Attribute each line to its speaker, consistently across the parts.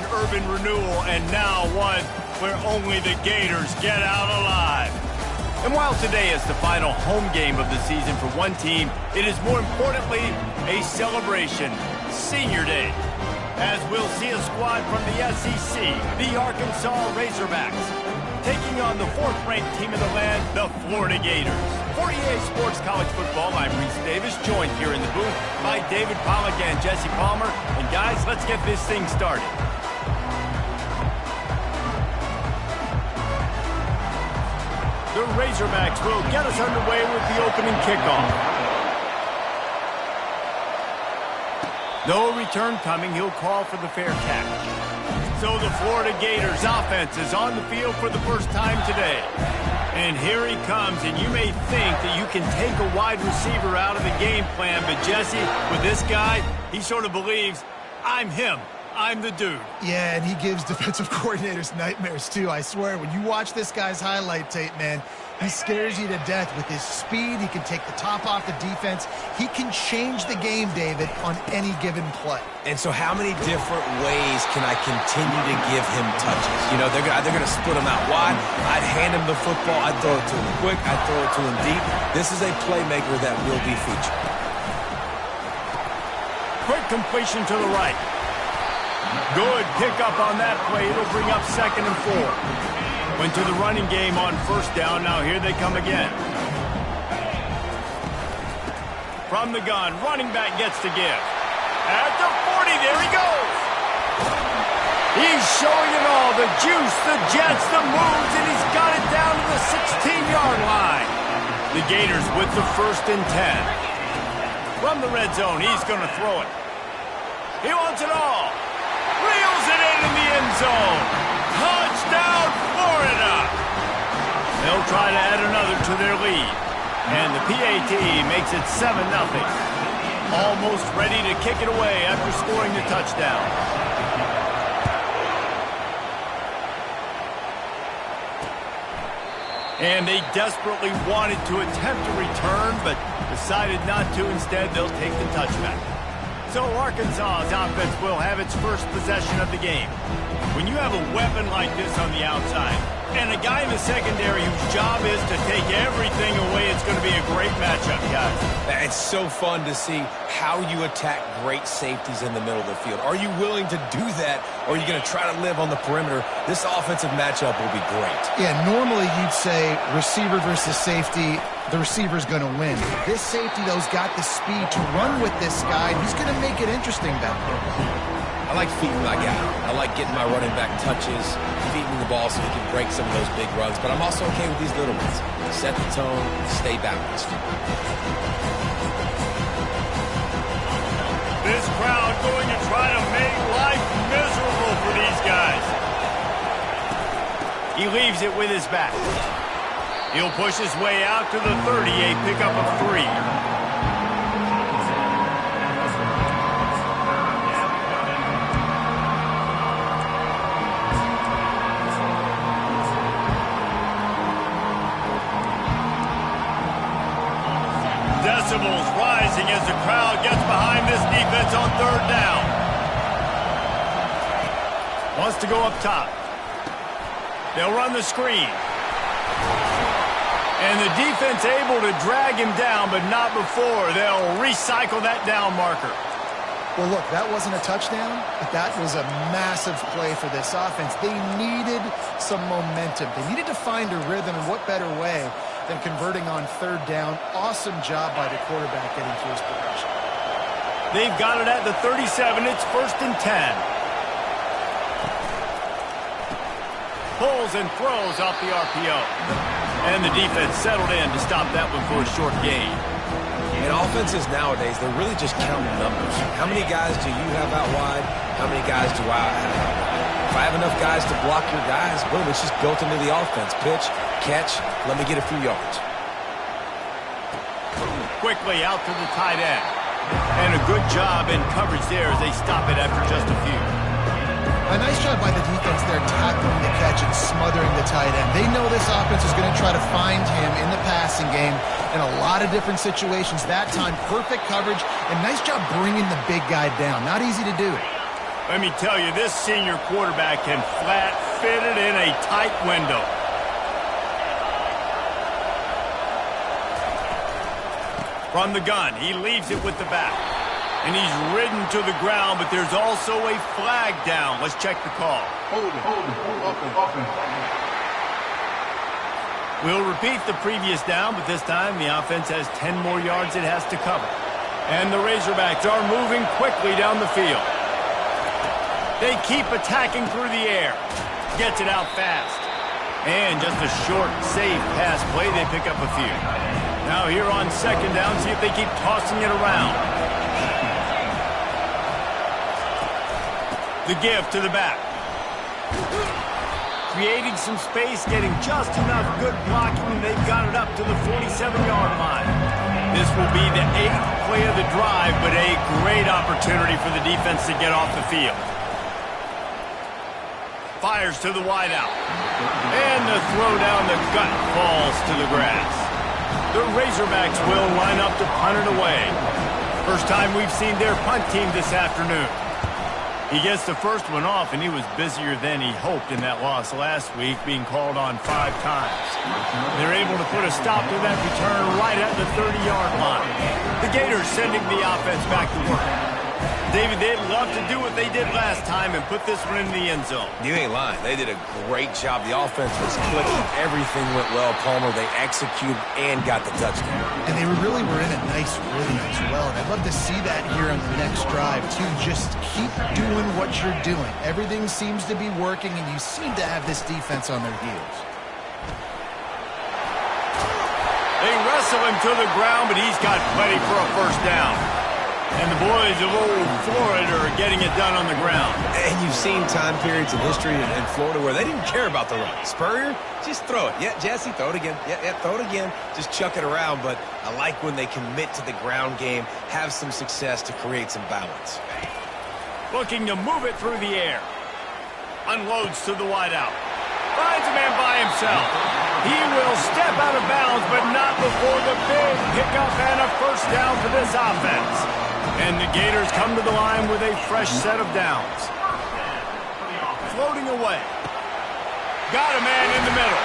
Speaker 1: an urban renewal, and now one where only the Gators get out alive. And while today is the final home game of the season for one team, it is more importantly a celebration, Senior Day, as we'll see a squad from the SEC, the Arkansas Razorbacks, taking on the fourth-ranked team of the land, the Florida Gators. For EA Sports College Football, I'm Reese Davis, joined here in the booth by David Pollack and Jesse Palmer. And guys, let's get this thing started. The Razorbacks will get us underway with the opening kickoff. No return coming. He'll call for the fair catch. So the Florida Gators offense is on the field for the first time today. And here he comes, and you may think that you can take a wide receiver out of the game plan, but Jesse, with this guy, he sort of believes, I'm him. I'm the dude.
Speaker 2: Yeah, and he gives defensive coordinators nightmares, too. I swear, when you watch this guy's highlight tape, man, he scares you to death with his speed. He can take the top off the defense. He can change the game, David, on any given play.
Speaker 3: And so how many different ways can I continue to give him touches? You know, they're going to split him out wide. I'd hand him the football. I'd throw it to him quick. I'd throw it to him deep. This is a playmaker that will be featured.
Speaker 1: Quick completion to the right. Good pickup on that play. It'll bring up 2nd and 4. Went to the running game on first down. Now here they come again. From the gun, running back gets to give. At the 40, there he goes. He's showing it all. The juice, the jets, the moves, and he's got it down to the 16-yard line. The Gators with the 1st and 10. From the red zone, he's going to throw it. He wants it all. Reels it in the end zone. Touchdown, Florida! They'll try to add another to their lead. And the PAT makes it 7-0. Almost ready to kick it away after scoring the touchdown. And they desperately wanted to attempt a return, but decided not to. Instead, they'll take the touchback. So Arkansas's offense will have its first possession of the game. When you have a weapon like this on the outside, and a guy in the secondary whose job is to take everything away, it's going to be a great matchup, guys.
Speaker 3: It's so fun to see how you attack great safeties in the middle of the field. Are you willing to do that, or are you going to try to live on the perimeter? This offensive matchup will be great.
Speaker 2: Yeah, normally you'd say receiver versus safety, the receiver's going to win. This safety, though, has got the speed to run with this guy, and he's going to make it interesting back there.
Speaker 3: I like feeding my guy. I like getting my running back touches, feeding the ball so he can break some of those big runs, but I'm also okay with these little ones. Set the tone, stay balanced.
Speaker 1: This crowd going to try to make life miserable for these guys. He leaves it with his back. He'll push his way out to the 30, a pickup of 3. Decibels rising as the crowd gets behind this defense on 3rd down. Wants to go up top. They'll run the screen. And the defense able to drag him down, but not before. They'll recycle that down marker.
Speaker 2: Well, look, that wasn't a touchdown, but that was a massive play for this offense. They needed some momentum. They needed to find a rhythm, and what better way than converting on 3rd down. Awesome job by the quarterback getting through his progression.
Speaker 1: They've got it at the 37. It's 1st and 10. Pulls and throws off the RPO. And the defense settled in to stop that one for a short gain.
Speaker 3: And offenses nowadays, they're really just counting numbers. How many guys do you have out wide? How many guys do I have out wide? If I have enough guys to block your guys, boom, it's just built into the offense. Pitch, catch, let me get a few yards.
Speaker 1: Quickly out to the tight end. And a good job in coverage there as they stop it after just a few.
Speaker 2: A nice job by the defense there tackling the catch and smothering the tight end. They know this offense is going to try to find him in the passing game in a lot of different situations. That time, perfect coverage and nice job bringing the big guy down. Not easy to do.
Speaker 1: Let me tell you, this senior quarterback can flat fit it in a tight window. From the gun, he leaves it with the back. And he's ridden to the ground, but there's also a flag down. Let's check the call.
Speaker 4: Hold it.
Speaker 1: We'll repeat the previous down, but this time the offense has 10 more yards it has to cover. And the Razorbacks are moving quickly down the field. They keep attacking through the air. Gets it out fast. And just a short, safe pass play, they pick up a few. Now here on second down, see if they keep tossing it around. The give to the back. Creating some space, getting just enough good blocking, and they've got it up to the 47-yard line. This will be the 8th play of the drive, but a great opportunity for the defense to get off the field. Fires to the wideout. And the throw down the gut falls to the grass. The Razorbacks will line up to punt it away. First time we've seen their punt team this afternoon. He gets the first one off, and he was busier than he hoped in that loss last week, being called on 5 times. They're able to put a stop to that return right at the 30-yard line. The Gators sending the offense back to work. David, they'd love to do what they did last time and put this one in the end zone.
Speaker 3: You ain't lying. They did a great job. The offense was clicking. Everything went well, Palmer. They executed and got the touchdown.
Speaker 2: And they really were in a nice rhythm as well. And I'd love to see that here on the next drive, too. Just keep doing what you're doing. Everything seems to be working, and you seem to have this defense on their heels.
Speaker 1: They wrestle him to the ground, but he's got plenty for a first down. And the boys of old Florida are getting it done on the ground.
Speaker 3: And you've seen time periods in history in Florida where they didn't care about the run. Spurrier, just throw it. Yeah, Jesse, throw it again. Yeah, throw it again. Just chuck it around. But I like when they commit to the ground game, have some success to create some balance.
Speaker 1: Looking to move it through the air. Unloads to the wideout. Finds a man by himself. He will step out of bounds, but not before the big pickup and a first down for this offense. And the Gators come to the line with a fresh set of downs. Floating away. Got a man in the middle.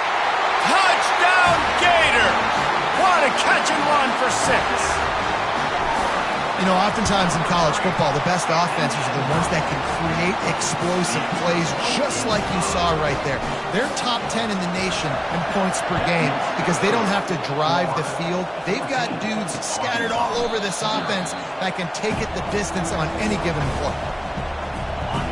Speaker 1: Touchdown, Gators! What a catch and run for 6.
Speaker 2: You know, oftentimes in college football, the best offenses are the ones that can create explosive plays, just like you saw right there. They're top 10 in the nation in points per game because they don't have to drive the field. They've got dudes scattered all over this offense that can take it the distance on any given play.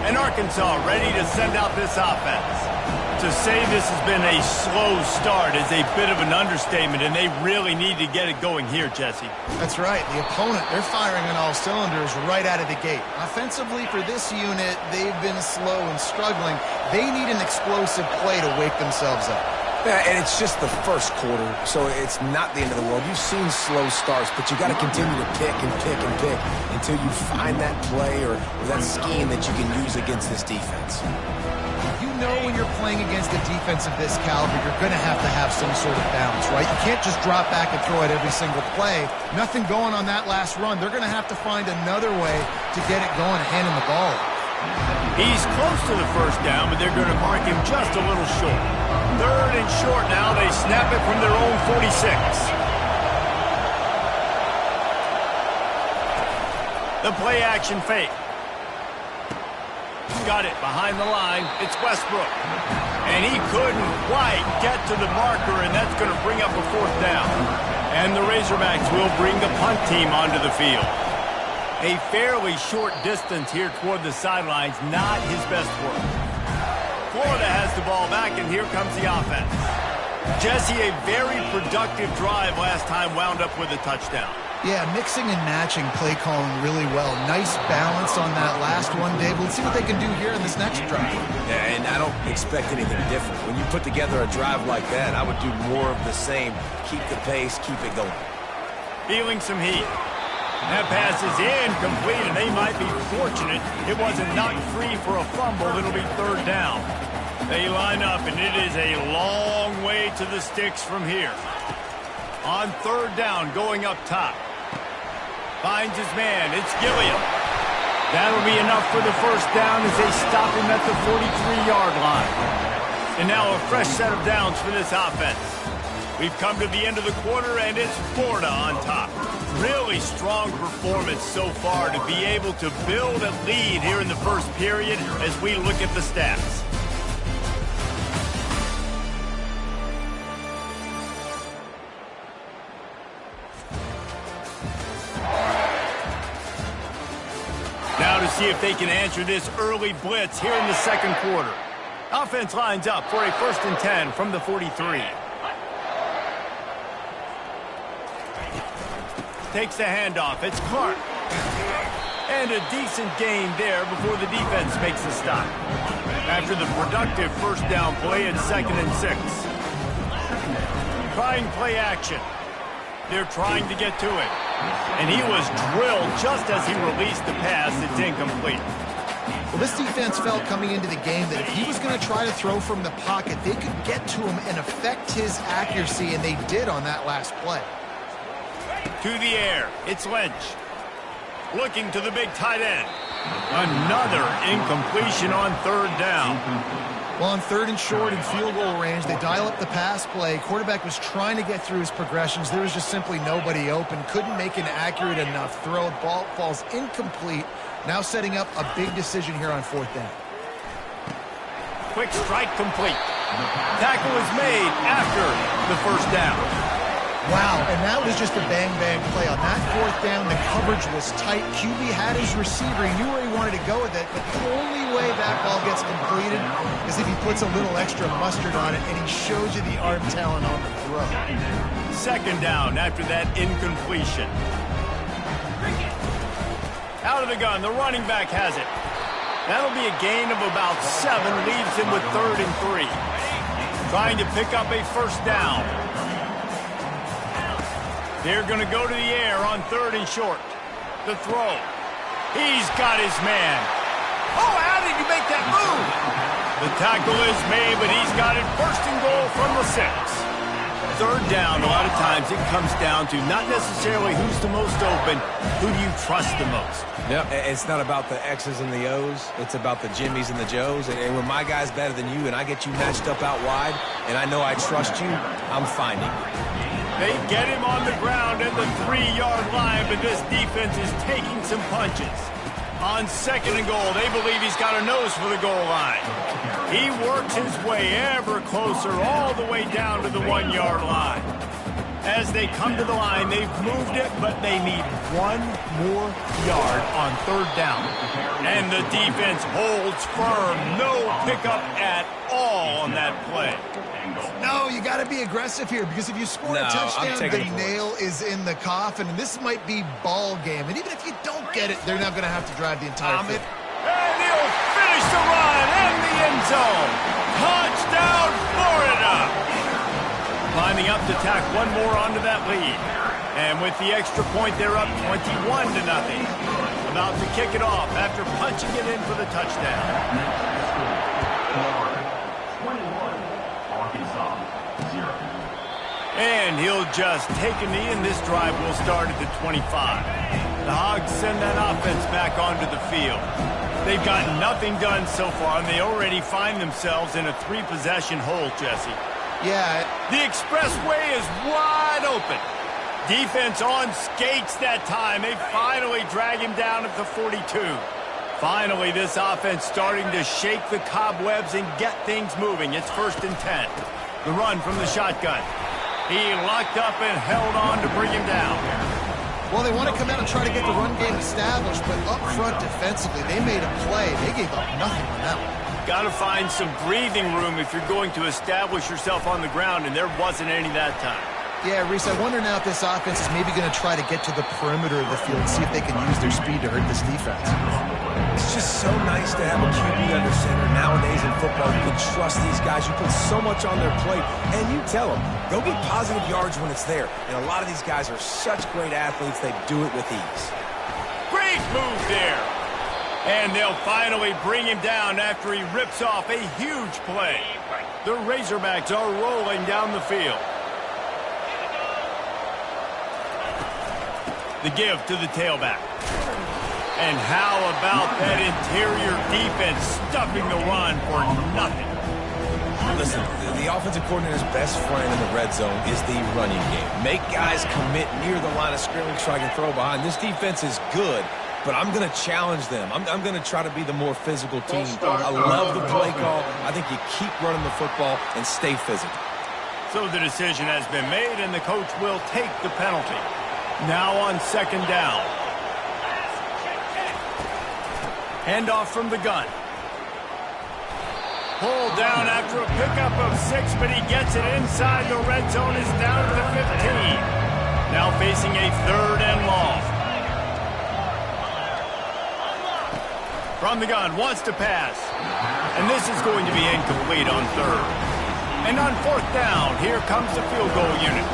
Speaker 1: And Arkansas ready to send out this offense. To say this has been a slow start is a bit of an understatement, and they really need to get it going here, Jesse.
Speaker 2: That's right. The opponent, they're firing on all cylinders right out of the gate. Offensively, for this unit, they've been slow and struggling. They need an explosive play to wake themselves up.
Speaker 3: Yeah, and it's just the first quarter, so it's not the end of the world. You've seen slow starts, but you got to continue to pick and pick and pick until you find that play or that scheme that you can use against this defense.
Speaker 2: You know when you're playing against a defense of this caliber, you're going to have some sort of balance, right? You can't just drop back and throw it every single play. Nothing going on that last run. They're going to have to find another way to get it going and hand him the ball.
Speaker 1: He's close to the first down, but they're going to mark him just a little short. 3rd and short now. They snap it from their own 46. The play action fake. Got it behind the line. It's Westbrook. And he couldn't quite get to the marker, and that's going to bring up a 4th down. And the Razorbacks will bring the punt team onto the field. A fairly short distance here toward the sidelines, not his best work. Florida has the ball back, and here comes the offense. Jesse, a very productive drive last time, wound up with a touchdown.
Speaker 2: Yeah, mixing and matching play calling really well. Nice balance on that last one, Dave. Let's see what they can do here in this next drive.
Speaker 3: Yeah, and I don't expect anything different. When you put together a drive like that, I would do more of the same. Keep the pace, keep it going.
Speaker 1: Feeling some heat. That pass is incomplete, and they might be fortunate it wasn't knocked free for a fumble. It'll be 3rd down. They line up, and it is a long way to the sticks from here. On 3rd down, going up top. Finds his man. It's Gilliam. That'll be enough for the first down as they stop him at the 43-yard line. And now a fresh set of downs for this offense. We've come to the end of the quarter, and it's Florida on top. Really strong performance so far to be able to build a lead here in the first period as we look at the stats. Now to see if they can answer this early blitz here in the second quarter. Offense lines up for a 1st and 10 from the 43. Takes the handoff. It's Clark. And a decent gain there before the defense makes the stop. After the productive first down play, it's 2nd and 6. Trying play action. They're trying to get to it. And he was drilled just as he released the pass. It's incomplete.
Speaker 2: Well, this defense felt coming into the game that if he was going to try to throw from the pocket, they could get to him and affect his accuracy, and they did on that last play.
Speaker 1: To the air, it's Lynch. Looking to the big tight end. Another incompletion on 3rd down.
Speaker 2: Well, on 3rd and short in field goal range, they dial up the pass play. Quarterback was trying to get through his progressions. There was just simply nobody open. Couldn't make an accurate enough throw. Ball falls incomplete. Now setting up a big decision here on 4th down.
Speaker 1: Quick strike complete. Tackle is made after the first down.
Speaker 2: Wow, and that was just a bang-bang play. On that 4th down, the coverage was tight. QB had his receiver. He knew where he wanted to go with it, but the only way that ball gets completed is if he puts a little extra mustard on it, and he shows you the arm talent on the throw.
Speaker 1: 2nd down after that incompletion. Out of the gun, the running back has it. That'll be a gain of about 7, leaves him with 3rd and 3. Trying to pick up a first down. They're going to go to the air on 3rd and short. The throw. He's got his man. Oh, how did you make that move? The tackle is made, but he's got it 1st and goal from the 6. 3rd down, a lot of times it comes down to not necessarily who's the most open, who do you trust the most?
Speaker 3: Yep, it's not about the X's and the O's. It's about the Jimmys and the Joes. And when my guy's better than you and I get you matched up out wide and I know I trust you, I'm finding you.
Speaker 1: They get him on the ground at the 3-yard line, but this defense is taking some punches. On 2nd and goal, they believe he's got a nose for the goal line. He works his way ever closer all the way down to the 1-yard line. As they come to the line, they've moved it, but they need 1 more yard on 3rd down. And the defense holds firm. No pickup at all on that play.
Speaker 2: No, you got to be aggressive here because if you score a touchdown, the nail is in the coffin. And this might be ball game. And even if you don't get it, they're not going to have to drive the entire field.
Speaker 1: And he'll finish the run in the end zone. Touchdown, Florida! Climbing up to tack 1 more onto that lead. And with the extra point, they're up 21-0. About to kick it off after punching it in for the touchdown. And he'll just take a knee, and this drive will start at the 25. The Hogs send that offense back onto the field. They've gotten nothing done so far, and they already find themselves in a 3-possession hole, Jesse.
Speaker 2: Yeah.
Speaker 1: The expressway is wide open. Defense on skates that time. They finally drag him down at the 42. Finally, this offense starting to shake the cobwebs and get things moving. It's 1st and 10. The run from the shotgun. He locked up and held on to bring him down.
Speaker 2: Well, they want to come out and try to get the run game established, but up front defensively, they made a play. They gave up nothing on that one.
Speaker 1: Got to find some breathing room if you're going to establish yourself on the ground, and there wasn't any that time.
Speaker 2: Yeah, Reese, I wonder now if this offense is maybe going to try to get to the perimeter of the field and see if they can use their speed to hurt this defense.
Speaker 3: It's just so nice to have a QB under center. Nowadays in football, you can trust these guys. You put so much on their plate, and you tell them, go get positive yards when it's there. And a lot of these guys are such great athletes, they do it with ease.
Speaker 1: Great move there. And they'll finally bring him down after he rips off a huge play. The Razorbacks are rolling down the field. The give to the tailback. And how about that interior defense stuffing the run for nothing?
Speaker 3: Listen, the offensive coordinator's best friend in the red zone is the running game. Make guys commit near the line of scrimmage so I can throw behind. This defense is good, but I'm going to challenge them. I'm going to try to be the more physical team. I love the play call. I think you keep running the football and stay physical.
Speaker 1: So the decision has been made, and the coach will take the penalty. Now on second down. Handoff from the gun. Pulled down after a pickup of 6, but he gets it inside the red zone. Is down to the 15. Now facing a 3rd and long. From the gun, wants to pass. And this is going to be incomplete on 3rd. And on 4th down, here comes the field goal unit.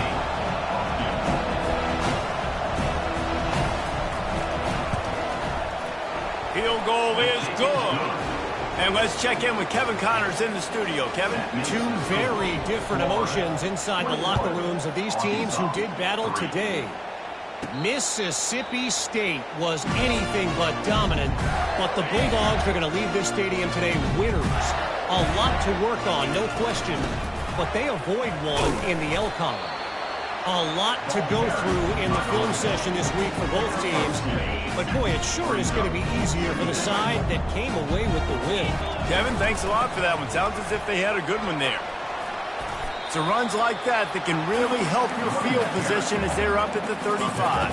Speaker 1: Field goal is good. And let's check in with Kevin Connors in the studio. Kevin?
Speaker 5: Two very different emotions inside the locker rooms of these teams who did battle today. Mississippi State was anything but dominant, but the Bulldogs are going to leave this stadium today winners. A lot to work on, no question, but they avoid one in the L column. A lot to go through in the film session this week for both teams. But, boy, it sure is going to be easier for the side that came away with the win.
Speaker 1: Kevin, thanks a lot for that one. Sounds as if they had a good one there. It's runs like that that can really help your field position as they're up at the 35.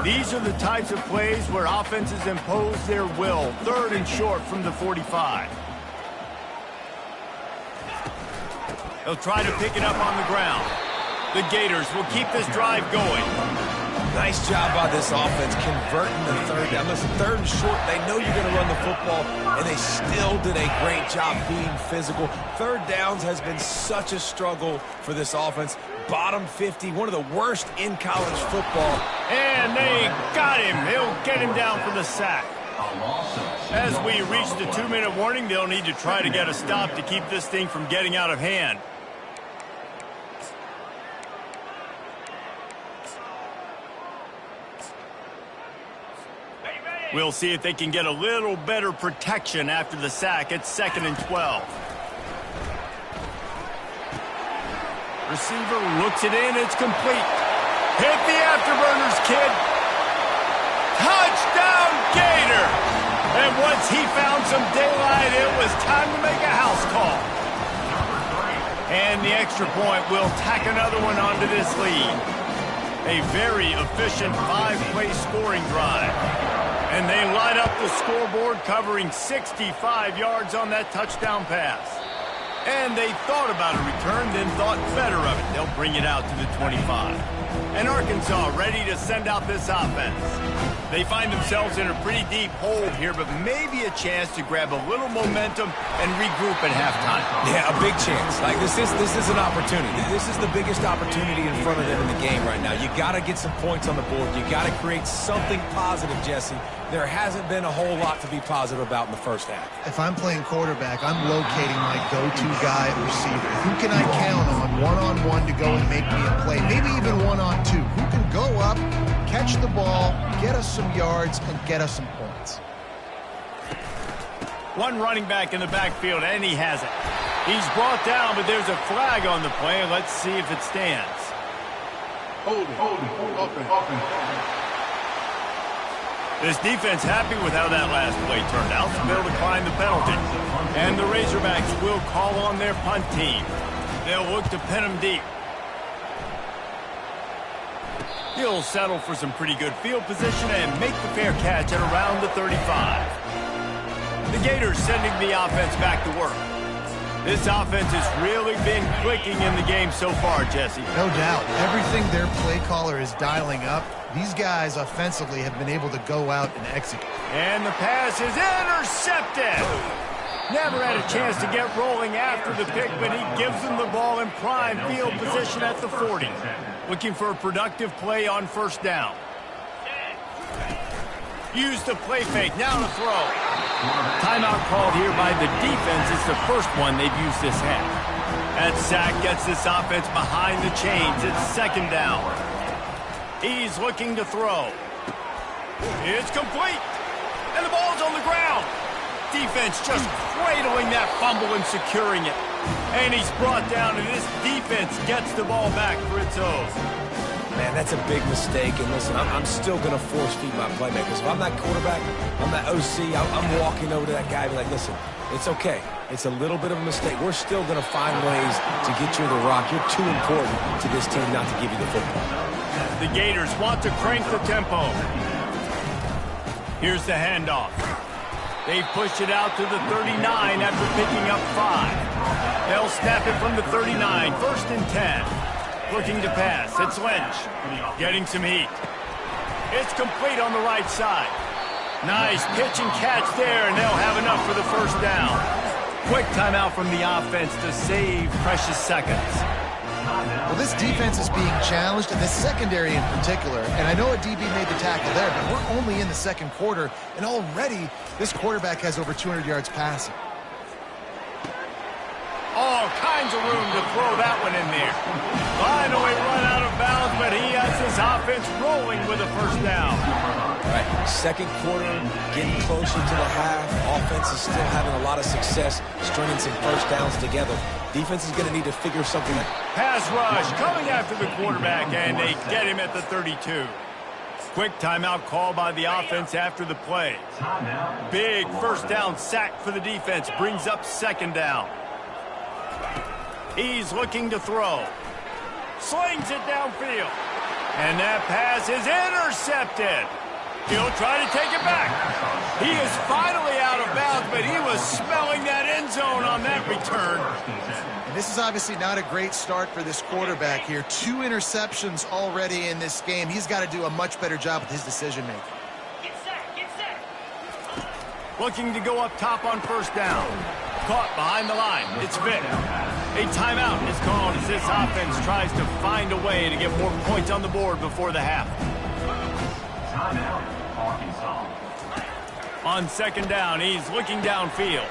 Speaker 1: These are the types of plays where offenses impose their will. 3rd and short from the 45. They'll try to pick it up on the ground. The Gators will keep this drive going.
Speaker 3: Nice job by this offense converting the 3rd down. Listen, 3rd and short, they know you're going to run the football, and they still did a great job being physical. 3rd downs has been such a struggle for this offense. Bottom 50, one of the worst in college football.
Speaker 1: And they got him. They'll get him down for the sack. As we reach the 2-minute warning, they'll need to try to get a stop to keep this thing from getting out of hand. We'll see if they can get a little better protection after the sack. It's 2nd and 12. Receiver looks it in. It's complete. Hit the afterburners, kid. Touchdown, Gator. And once he found some daylight, it was time to make a house call. And the extra point will tack another one onto this lead. A very efficient 5-play scoring drive. And they light up the scoreboard, covering 65 yards on that touchdown pass. And they thought about a return, then thought better of it. They'll bring it out to the 25. And Arkansas ready to send out this offense. They find themselves in a pretty deep hole here, but maybe a chance to grab a little momentum and regroup at halftime.
Speaker 3: Yeah, a big chance. Like this is an opportunity. This is the biggest opportunity in front of them in the game right now. You got to get some points on the board. You got to create something positive, Jesse. There hasn't been a whole lot to be positive about in the first half.
Speaker 2: If I'm playing quarterback, I'm locating my go-to guy at receiver. Who can I count on one-on-one to go and make me a play? Maybe even one-on-two. Who can go up, catch the ball, get us some yards, and get us some points?
Speaker 1: One running back in the backfield, and he has it. He's brought down, but there's a flag on the play. Let's see if it stands.
Speaker 4: Hold it, open.
Speaker 1: This defense happy with how that last play turned out, so they'll decline the penalty. And the Razorbacks will call on their punt team. They'll look to pin them deep. He'll settle for some pretty good field position and make the fair catch at around the 35. The Gators sending the offense back to work. This offense has really been clicking in the game so far, Jesse.
Speaker 2: No doubt. Everything their play caller is dialing up, these guys offensively have been able to go out and execute.
Speaker 1: And the pass is intercepted. Never had a chance to get rolling after the pick, but he gives them the ball in prime field position at the 40. Looking for a productive play on first down. Use the play fake. Now to throw. Timeout called here by the defense. It's the first one they've used this half. That sack gets this offense behind the chains. It's 2nd down. He's looking to throw. It's complete. And the ball's on the ground. Defense just cradling that fumble and securing it. And he's brought down, and this defense gets the ball back for its own.
Speaker 3: Man, that's a big mistake. And listen, I'm still going to force feed my playmakers. If I'm that quarterback, I'm that OC, I'm walking over to that guy and be like, listen, it's okay. It's a little bit of a mistake. We're still going to find ways to get you the rock. You're too important to this team not to give you the football.
Speaker 1: The Gators want to crank the tempo. Here's the handoff. They push it out to the 39 after picking up 5. They'll snap it from the 39, 1st and 10. Looking to pass. It's Lynch. Getting some heat. It's complete on the right side. Nice pitch and catch there, and they'll have enough for the first down. Quick timeout from the offense to save precious seconds.
Speaker 2: Well, this defense is being challenged, and this secondary in particular. And I know a DB made the tackle there, but we're only in the second quarter, and already this quarterback has over 200 yards passing.
Speaker 1: All kinds of room to throw that one in there. Finally run out of bounds, but he has his offense rolling with a first down.
Speaker 3: All right, second quarter, getting closer to the half. Offense is still having a lot of success stringing some first downs together. Defense is going to need to figure something out.
Speaker 1: Pass rush coming after the quarterback, and they get him at the 32. Quick timeout call by the offense after the play. Big first down sack for the defense, brings up second down. He's looking to throw. Slings it downfield. And that pass is intercepted. He'll try to take it back. He is finally out of bounds, but he was smelling that end zone on that return.
Speaker 2: And this is obviously not a great start for this quarterback here. 2 interceptions already in this game. He's got to do a much better job with his decision-making.
Speaker 1: Get set. Looking to go up top on first down. Caught behind the line. It's Vic. A timeout is called as this offense tries to find a way to get more points on the board before the half. On second down, he's looking downfield.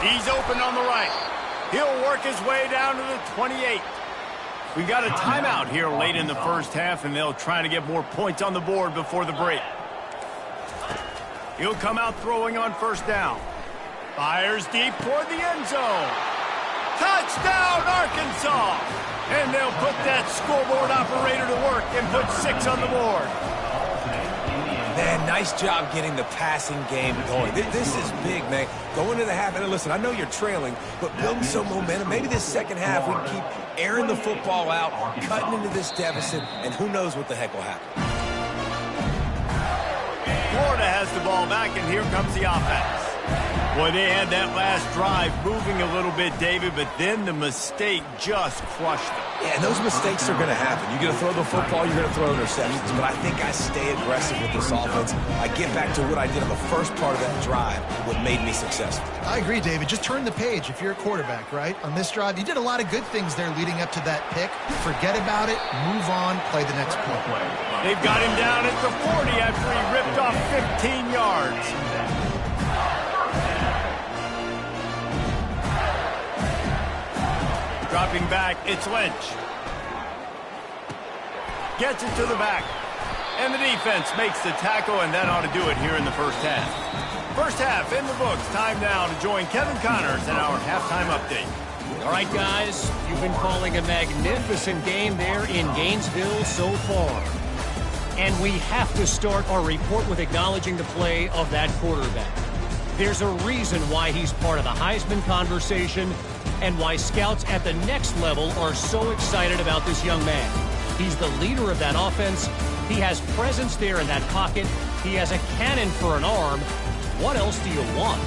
Speaker 1: He's open on the right. He'll work his way down to the 28. We got a timeout here late in the first half, and they'll try to get more points on the board before the break. He'll come out throwing on first down. Fires deep toward the end zone. Touchdown, Arkansas! And they'll put that scoreboard operator to work and put 6 on the board.
Speaker 3: Man, nice job getting the passing game going. This is big, man. Going into the half, and listen, I know you're trailing, but building some momentum. Maybe this second half we can keep airing the football out, cutting into this deficit, and who knows what the heck will happen.
Speaker 1: Florida has the ball back, and here comes the offense. Boy, they had that last drive moving a little bit, David, but then the mistake just crushed them.
Speaker 3: Yeah, and those mistakes are going to happen. You're going to throw the football, you're going to throw interceptions, but I think I stay aggressive with this offense. I get back to what I did on the first part of that drive, what made me successful.
Speaker 2: I agree, David. Just turn the page if you're a quarterback, right? On this drive, you did a lot of good things there leading up to that pick. Forget about it, move on, play the next play.
Speaker 1: They've got him down at the 40 after he ripped off 15 yards. Dropping back, it's Lynch. Gets it to the back. And the defense makes the tackle, and that ought to do it here in the first half. First half in the books. Time now to join Kevin Connors in our halftime update.
Speaker 5: All right, guys, you've been calling a magnificent game there in Gainesville so far. And we have to start our report with acknowledging the play of that quarterback. There's a reason why he's part of the Heisman conversation and why scouts at the next level are so excited about this young man. He's the leader of that offense. He has presence there in that pocket. He has a cannon for an arm. What else do you want?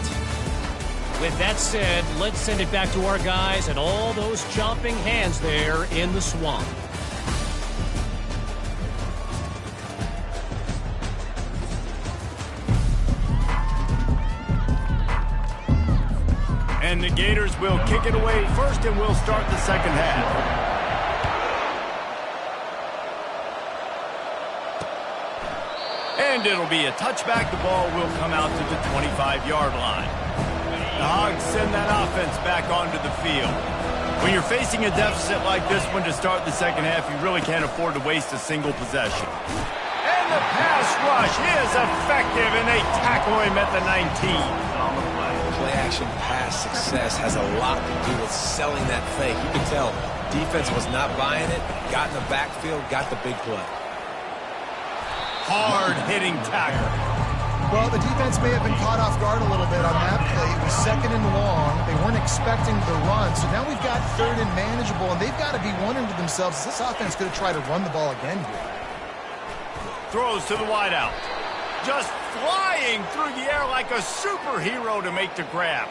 Speaker 5: With that said, let's send it back to our guys and all those chomping hands there in the swamp.
Speaker 1: And the Gators will kick it away first, and we'll start the second half. And it'll be a touchback. The ball will come out to the 25-yard line. The Hogs send that offense back onto the field. When you're facing a deficit like this one to start the second half, you really can't afford to waste a single possession. And And the pass rush is effective, and they tackle him at the 19.
Speaker 3: Play-action pass success has a lot to do with selling that fake. You can tell defense was not buying it, got in the backfield, got the big play.
Speaker 1: Hard-hitting tackle.
Speaker 2: Well, the defense may have been caught off guard a little bit on that play. It was 2nd and long. They weren't expecting the run, so now we've got 3rd and manageable, and they've got to be wondering to themselves, is this offense going to try to run the ball again here?
Speaker 1: Throws to the wideout. Just flying through the air like a superhero to make the grab.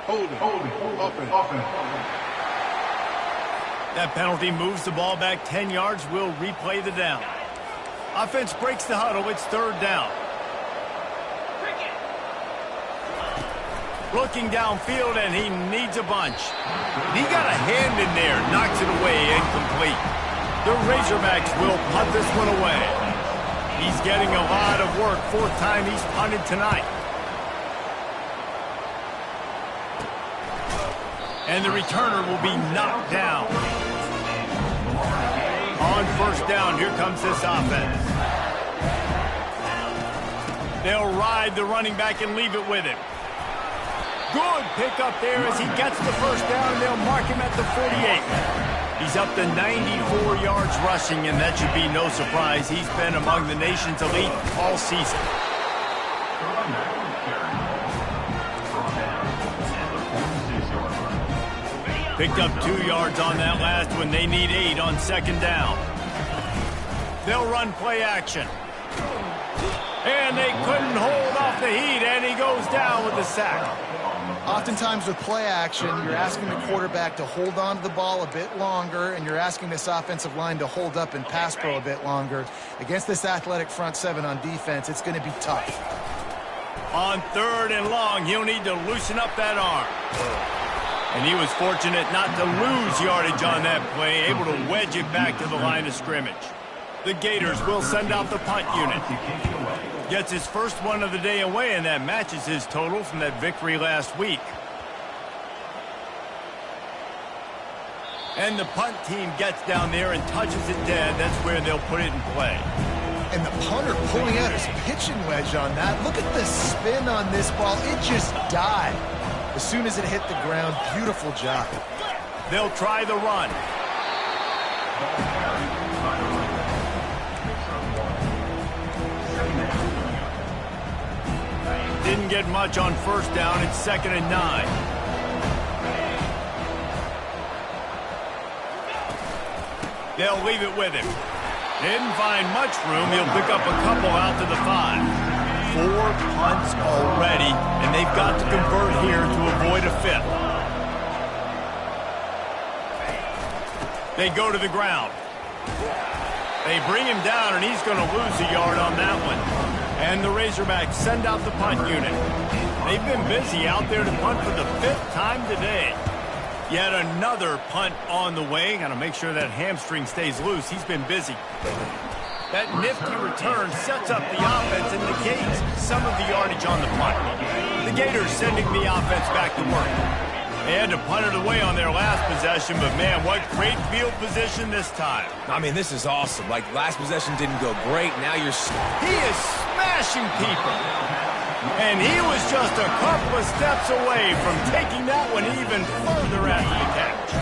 Speaker 4: Hold it, offense.
Speaker 1: That penalty moves the ball back 10 yards. We'll replay the down. Offense breaks the huddle. It's 3rd down. Looking downfield, and he needs a bunch. He got a hand in there, knocks it away, incomplete. The Razorbacks will punt this one away. He's getting a lot of work. 4th time he's punted tonight. And the returner will be knocked down. On 1st down, here comes this offense. They'll ride the running back and leave it with him. Good pickup there as he gets the 1st down, and they'll mark him at the 48. He's up to 94 yards rushing, and that should be no surprise. He's been among the nation's elite all season. Picked up 2 yards on that last one. They need 8 on 2nd down. They'll run play action. And they couldn't hold off the heat, and he goes down with the sack.
Speaker 2: Oftentimes with play action, you're asking the quarterback to hold on to the ball a bit longer, and you're asking this offensive line to hold up and pass pro a bit longer. Against this athletic front 7 on defense, it's going to be tough.
Speaker 1: On 3rd and long, he'll need to loosen up that arm. And he was fortunate not to lose yardage on that play, able to wedge it back to the line of scrimmage. The Gators will send out the punt unit. Gets his first one of the day away, and that matches his total from that victory last week. And the punt team gets down there and touches it dead. That's where they'll put it in play.
Speaker 2: And the punter pulling out his pitching wedge on that. Look at the spin on this ball. It just died as soon as it hit the ground. Beautiful job.
Speaker 1: They'll try the run. Didn't get much on 1st down. It's 2nd and 9. They'll leave it with him. Didn't find much room. He'll pick up a couple out to the 5. 4 punts already, and they've got to convert here to avoid a 5th. They go to the ground. They bring him down, and he's going to lose a yard on that one. And the Razorbacks send out the punt unit. They've been busy out there to punt for the 5th time today. Yet another punt on the way. Got to make sure that hamstring stays loose. He's been busy. That nifty return sets up the offense and negates some of the yardage on the punt. The Gators sending the offense back to work. They had to punt it away on their last possession, but man, what great field position this time.
Speaker 3: I mean, this is awesome. Like, last possession didn't go great. Now you're...
Speaker 1: He is smashing people. And he was just a couple of steps away from taking that one even further after the catch.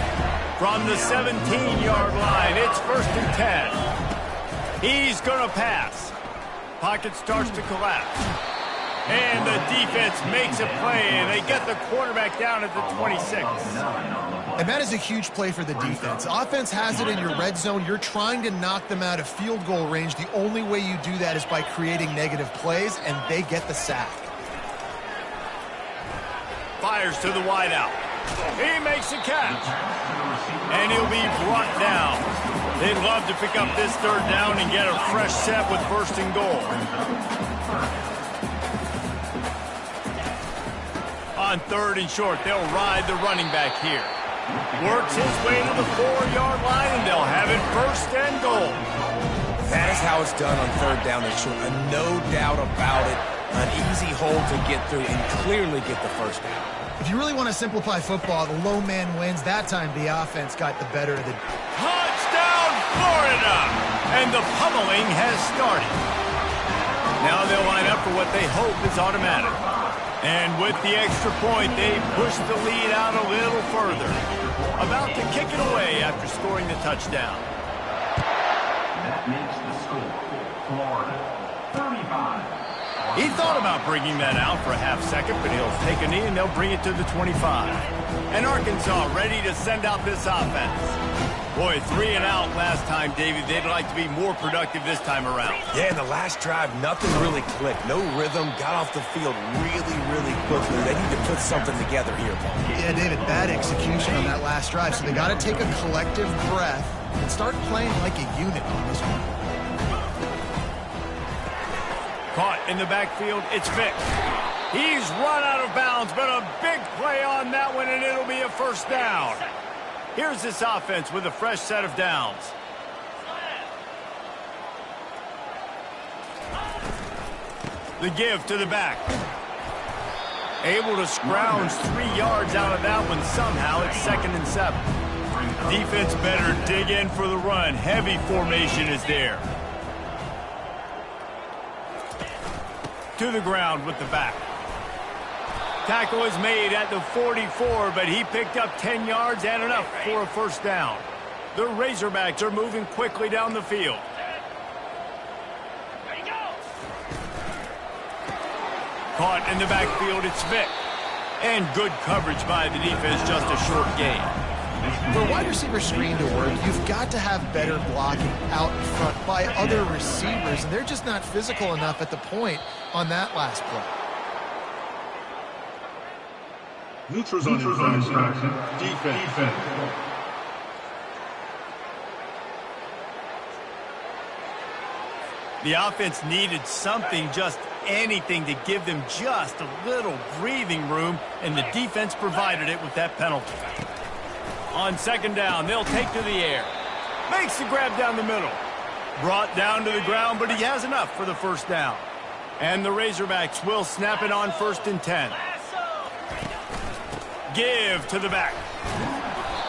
Speaker 1: From the 17-yard line, it's 1st and 10. He's going to pass. Pocket starts to collapse. And the defense makes a play, and they get the quarterback down at the 26.
Speaker 2: And that is a huge play for the defense. Offense has it in your red zone. You're trying to knock them out of field goal range. The only way you do that is by creating negative plays, and they get the sack.
Speaker 1: Fires to the wideout. He makes a catch. And he'll be brought down. They'd love to pick up this 3rd down and get a fresh set with 1st and goal. On 3rd and short, they'll ride the running back here. Works his way to the 4-yard line, and they'll have it 1st and goal.
Speaker 3: That is how it's done on 3rd down and short. No doubt about it. An easy hole to get through and clearly get the 1st down.
Speaker 2: If you really want to simplify football, the low man wins. That time the offense got the better of the...
Speaker 1: Touchdown, Florida! And the pummeling has started. Now they'll line up for what they hope is automatic. And with the extra point, they push the lead out a little further. About to kick it away after scoring the touchdown.
Speaker 6: That makes the score Florida 35.
Speaker 1: He thought about bringing that out for a half second, but he'll take a knee and they'll bring it to the 25. And Arkansas ready to send out this offense. Boy, 3 and out last time, David. They'd like to be more productive this time around.
Speaker 3: Yeah, in the last drive, nothing really clicked. No rhythm, got off the field really, really quickly. They need to put something together here, Paul.
Speaker 2: Yeah, David, bad execution on that last drive. So they got to take a collective breath and start playing like a unit on this one.
Speaker 1: Caught in the backfield, it's Vick. He's run out of bounds, but a big play on that one, and it'll be a first down. Here's this offense with a fresh set of downs. The give to the back. Able to scrounge 3 yards out of that one somehow. It's 2nd and 7. Defense better dig in for the run. Heavy formation is there. To the ground with the back. Tackle is made at the 44, but he picked up 10 yards and enough for a first down. The Razorbacks are moving quickly down the field. Caught in the backfield, it's Vick. And good coverage by the defense, just a short gain.
Speaker 2: For a wide receiver screen to work, you've got to have better blocking out in front by other receivers, and they're just not physical enough at the point on that last play.
Speaker 4: Neutrals on defense.
Speaker 1: The offense needed something, just anything, to give them just a little breathing room, and the defense provided it with that penalty. On 2nd down, they'll take to the air. Makes the grab down the middle. Brought down to the ground, but he has enough for the first down. And the Razorbacks will snap it on 1st and 10. Give to the back.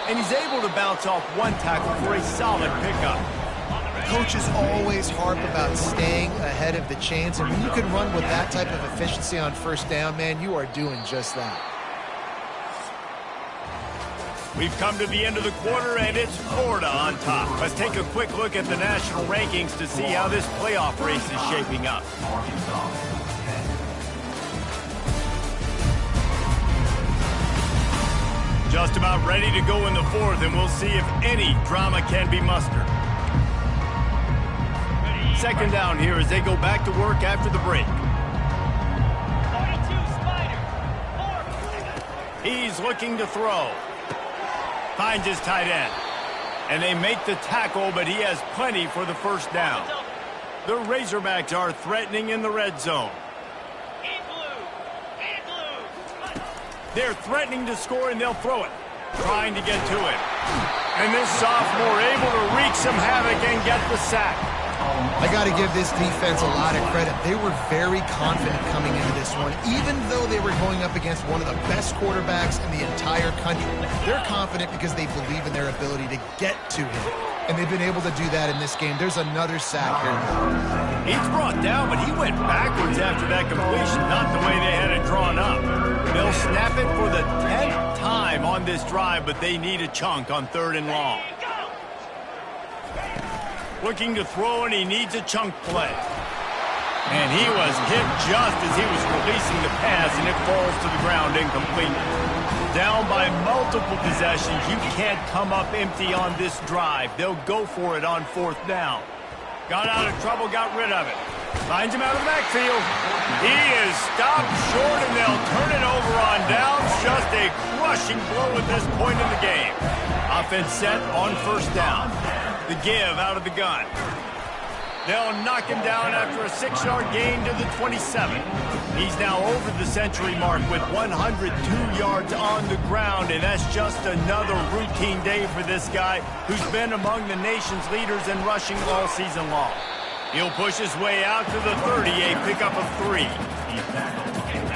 Speaker 1: And he's able to bounce off one tackle for a solid pickup.
Speaker 2: Coaches always harp about staying ahead of the chains, and when you can run with that type of efficiency on 1st down, man, you are doing just that.
Speaker 1: We've come to the end of the quarter, and it's Florida on top. Let's take a quick look at the national rankings to see how this playoff race is shaping up. Just about ready to go in the 4th, and we'll see if any drama can be mustered. 2nd down here as they go back to work after the break. He's looking to throw. Finds his tight end. And they make the tackle, but he has plenty for the first down. The Razorbacks are threatening in the red zone. They're threatening to score, and they'll throw it. Trying to get to it. And this sophomore able to wreak some havoc and get the sack.
Speaker 2: I got to give this defense a lot of credit. They were very confident coming into this one, even though they were going up against one of the best quarterbacks in the entire country. They're confident because they believe in their ability to get to him, and they've been able to do that in this game. There's another sack here.
Speaker 1: He's brought down, but he went backwards after that completion, not the way they had it drawn up. They'll snap it for the 10th time on this drive, but they need a chunk on 3rd and long. Looking to throw, and he needs a chunk play. And he was hit just as he was releasing the pass, and it falls to the ground incomplete. Down by multiple possessions, you can't come up empty on this drive. They'll go for it on 4th down. Got out of trouble, got rid of it. Finds him out of the backfield. He is stopped short, and they'll turn it over on downs. Just a crushing blow at this point in the game. Offense set on 1st down. The give out of the gun. They'll knock him down after a 6-yard gain to the 27. He's now over the century mark with 102 yards on the ground, and that's just another routine day for this guy who's been among the nation's leaders in rushing all season long. He'll push his way out to the 30, a pickup of 3.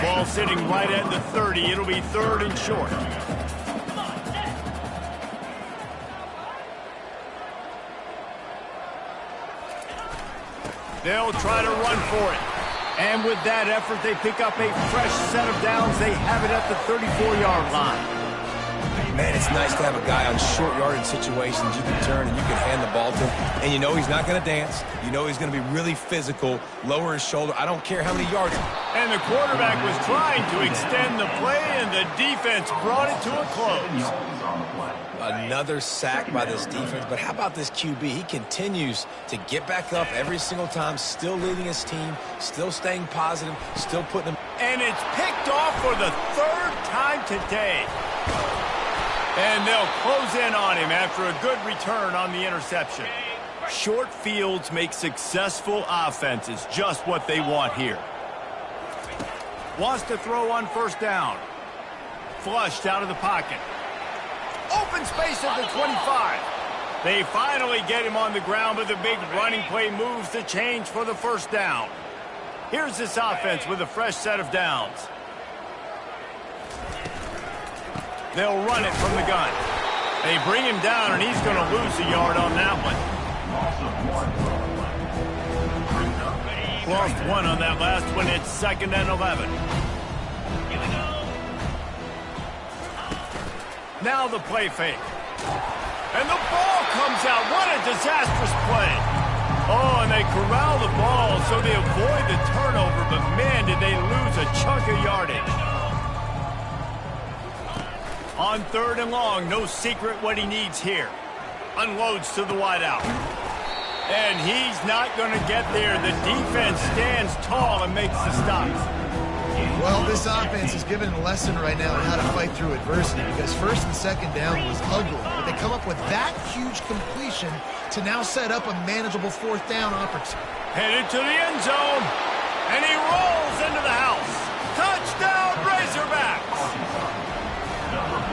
Speaker 1: Ball sitting right at the 30. It'll be 3rd and short. They'll try to run for it. And with that effort, they pick up a fresh set of downs. They have it at the 34-yard line.
Speaker 3: Man, it's nice to have a guy on short yardage situations you can turn and you can hand the ball to. And you know he's not going to dance. You know he's going to be really physical, lower his shoulder. I don't care how many yards.
Speaker 1: And the quarterback was trying to extend the play, and the defense brought it to a close.
Speaker 3: Another sack by this defense. But how about this QB? He continues to get back up every single time, still leading his team, still staying positive, still putting them.
Speaker 1: And it's picked off for the third time today. And they'll close in on him after a good return on the interception. Short fields make successful offenses just what they want here. Wants to throw on first down. Flushed out of the pocket. Open space at the 25. They finally get him on the ground, but the big running play moves the change for the first down. Here's this offense with a fresh set of downs. They'll run it from the gun. They bring him down, and he's going to lose a yard on that one. Lost one on that last one. It's 2nd and 11. Now the play fake. And the ball comes out. What a disastrous play. Oh, and they corral the ball so they avoid the turnover, but man, did they lose a chunk of yardage. On 3rd and long, no secret what he needs here. Unloads to the wideout. And he's not going to get there. The defense stands tall and makes the stops.
Speaker 2: Well, this offense is given a lesson right now on how to fight through adversity, because 1st and 2nd down was ugly. But they come up with that huge completion to now set up a manageable 4th down opportunity.
Speaker 1: Headed to the end zone. And he rolls into the house. Touchdown, Razorbacks!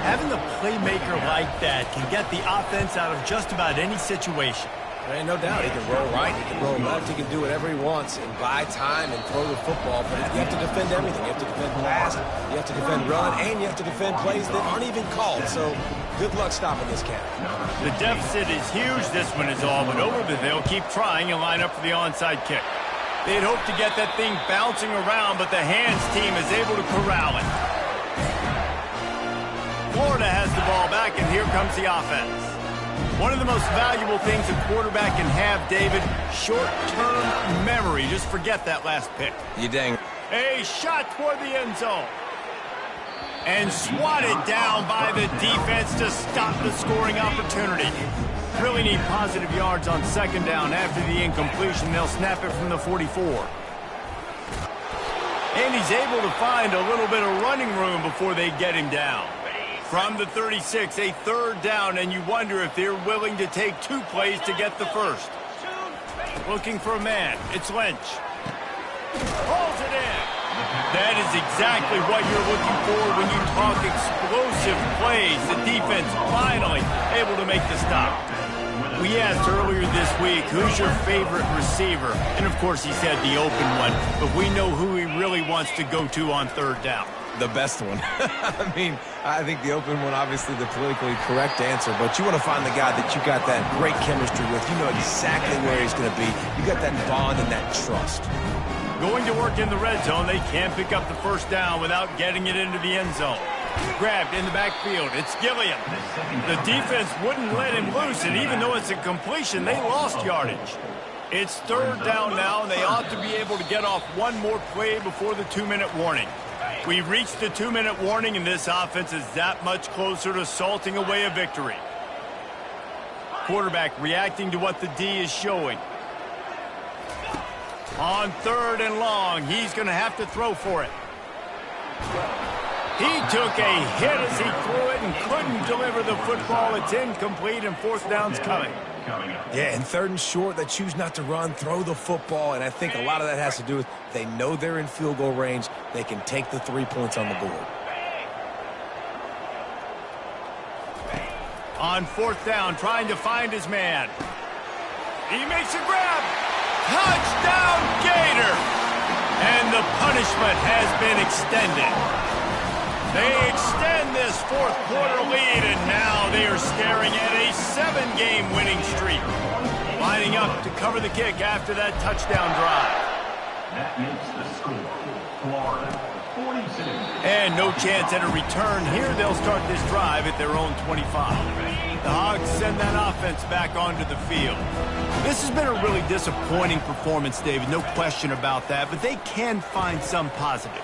Speaker 1: Having a playmaker like that can get the offense out of just about any situation.
Speaker 3: There ain't no doubt. He can roll right, he can roll left, he can do whatever he wants and buy time and throw the football. But you have to defend everything. You have to defend pass, you have to defend run, and you have to defend plays that aren't even called. So good luck stopping this cat.
Speaker 1: The deficit is huge. This one is all but over, but they'll keep trying and line up for the onside kick. They'd hope to get that thing bouncing around, but the hands team is able to corral it. Florida has the ball back, and here comes the offense. One of the most valuable things a quarterback can have, David, short-term memory. Just forget that last pick.
Speaker 3: You dang.
Speaker 1: A shot toward the end zone. And swatted down by the defense to stop the scoring opportunity. Really need positive yards on 2nd down. After the incompletion, they'll snap it from the 44. And he's able to find a little bit of running room before they get him down. From the 36, a 3rd down, and you wonder if they're willing to take 2 plays to get the first. Looking for a man. It's Lynch. Pulls it in. That is exactly what you're looking for when you talk explosive plays. The defense finally able to make the stop. We asked earlier this week, who's your favorite receiver? And, of course, he said the open one, but we know who he really wants to go to on 3rd down.
Speaker 3: The best one. I mean, I think the open one, obviously the politically correct answer, but you want to find the guy that you got that great chemistry with. You know exactly where he's going to be. You got that bond and that trust.
Speaker 1: Going to work in the red zone, they can't pick up the first down without getting it into the end zone. Grabbed in the backfield. It's Gilliam. The defense wouldn't let him loose, and even though it's a completion, they lost yardage. It's 3rd down now, and they ought to be able to get off one more play before the 2-minute warning. We've reached the 2-minute warning, and this offense is that much closer to salting away a victory. Quarterback reacting to what the D is showing. On 3rd and long, he's going to have to throw for it. He took a hit as he threw it and couldn't deliver the football. It's incomplete, and 4th down's coming.
Speaker 3: Yeah, and 3rd and short, they choose not to run, throw the football, and I think a lot of that has to do with they know they're in field goal range. They can take the 3 points on the board.
Speaker 1: On 4th down, trying to find his man. He makes a grab. Touchdown, Gator! And the punishment has been extended. They extend this 4th quarter lead, and now they are staring at a 7-game winning streak. Lining up to cover the kick after that touchdown drive.
Speaker 6: That makes the score Florida 42.
Speaker 1: And no chance at a return here. They'll start this drive at their own 25. The Hogs send that offense back onto the field. This has been a really disappointing performance, David. No question about that. But they can find some positive.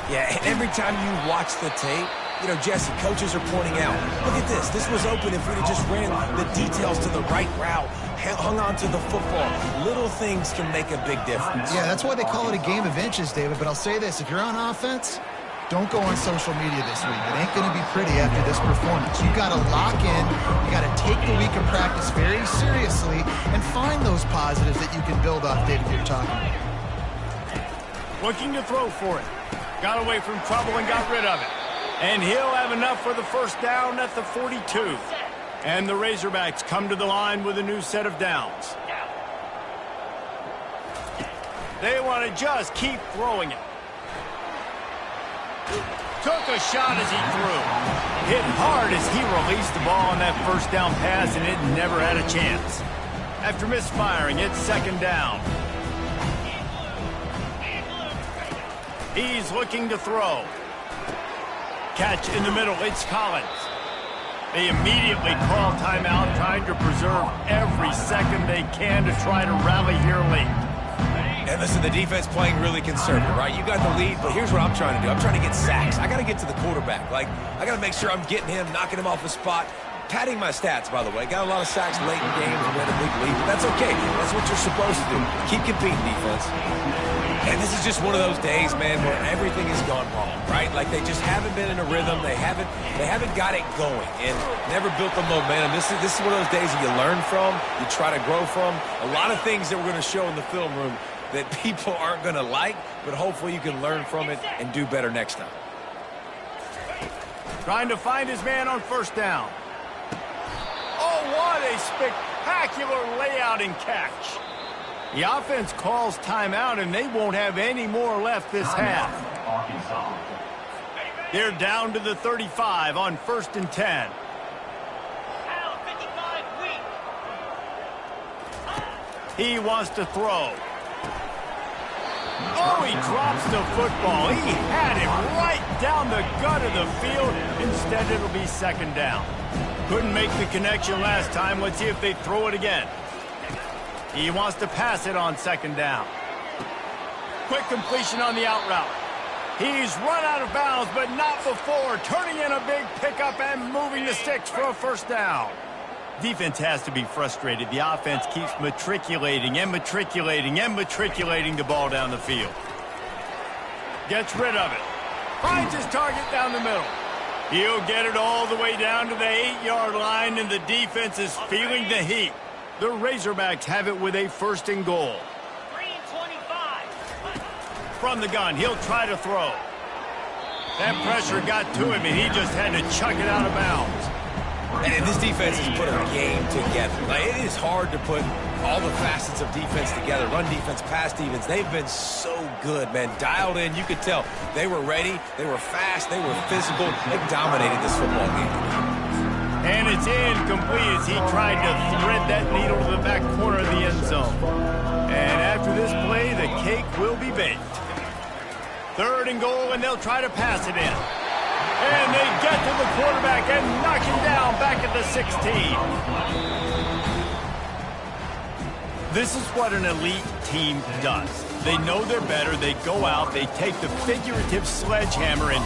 Speaker 3: Yeah, and every time you watch the tape, you know, Jesse, coaches are pointing out, look at this. This was open if we'd have just ran the details to the right route, hung on to the football. Little things can make a big difference.
Speaker 2: Yeah, that's why they call it a game of inches, David. But I'll say this. If you're on offense, don't go on social media this week. It ain't going to be pretty after this performance. You got to lock in. You got to take the week of practice very seriously and find those positives that you can build off, David, you're talking about.
Speaker 1: Looking to throw for it. Got away from trouble and got rid of it. And he'll have enough for the first down at the 42. And the Razorbacks come to the line with a new set of downs. They want to just keep throwing it. Took a shot as he threw. Hit hard as he released the ball on that first down pass, and it never had a chance. After misfiring, it's second down. He's looking to throw. Catch in the middle. It's Collins. They immediately call timeout, trying to preserve every second they can to try to rally here late.
Speaker 3: And listen, the defense playing really conservative, right? You got the lead, but here's what I'm trying to do. I'm trying to get sacks. I got to get to the quarterback. Like, I got to make sure I'm getting him, knocking him off the spot. Padding my stats, by the way. Got a lot of sacks late in games and win a big lead, but that's okay. That's what you're supposed to do. Keep competing, defense. And this is just one of those days, man, where everything has gone wrong, right? Like they just haven't been in a rhythm. They haven't got it going and never built the momentum. This is one of those days that you learn from, you try to grow from. A lot of things that we're going to show in the film room that people aren't going to like, but hopefully you can learn from it and do better next time.
Speaker 1: Trying to find his man on first down. Oh, what a spectacular layout and catch. The offense calls timeout, and they won't have any more left this half. They're down to the 35 on 1st and 10. He wants to throw. Oh, he drops the football. He had it right down the gut of the field. Instead, it'll be second down. Couldn't make the connection last time. Let's see if they throw it again. He wants to pass it on second down. Quick completion on the out route. He's run out of bounds, but not before. Turning in a big pickup and moving the sticks for a first down. Defense has to be frustrated. The offense keeps matriculating and matriculating and matriculating the ball down the field. Gets rid of it. Finds his target down the middle. He'll get it all the way down to the 8-yard line, and the defense is feeling the heat. The Razorbacks have it with a 1st and goal.
Speaker 7: 3-25.
Speaker 1: From the gun, he'll try to throw. That pressure got to him, and he just had to chuck it out of bounds.
Speaker 3: And this defense has put a game together. Like, it is hard to put all the facets of defense together. Run defense, pass defense. They've been so good, man. Dialed in. You could tell they were ready. They were fast. They were physical. They dominated this football game.
Speaker 1: And it's incomplete as he tried to thread that needle to the back corner of the end zone. And after this play, the cake will be baked. 3rd and goal, and they'll try to pass it in. And they get to the quarterback and knock him down back at the 16. This is what an elite team does. They know they're better. They go out. They take the figurative sledgehammer and hit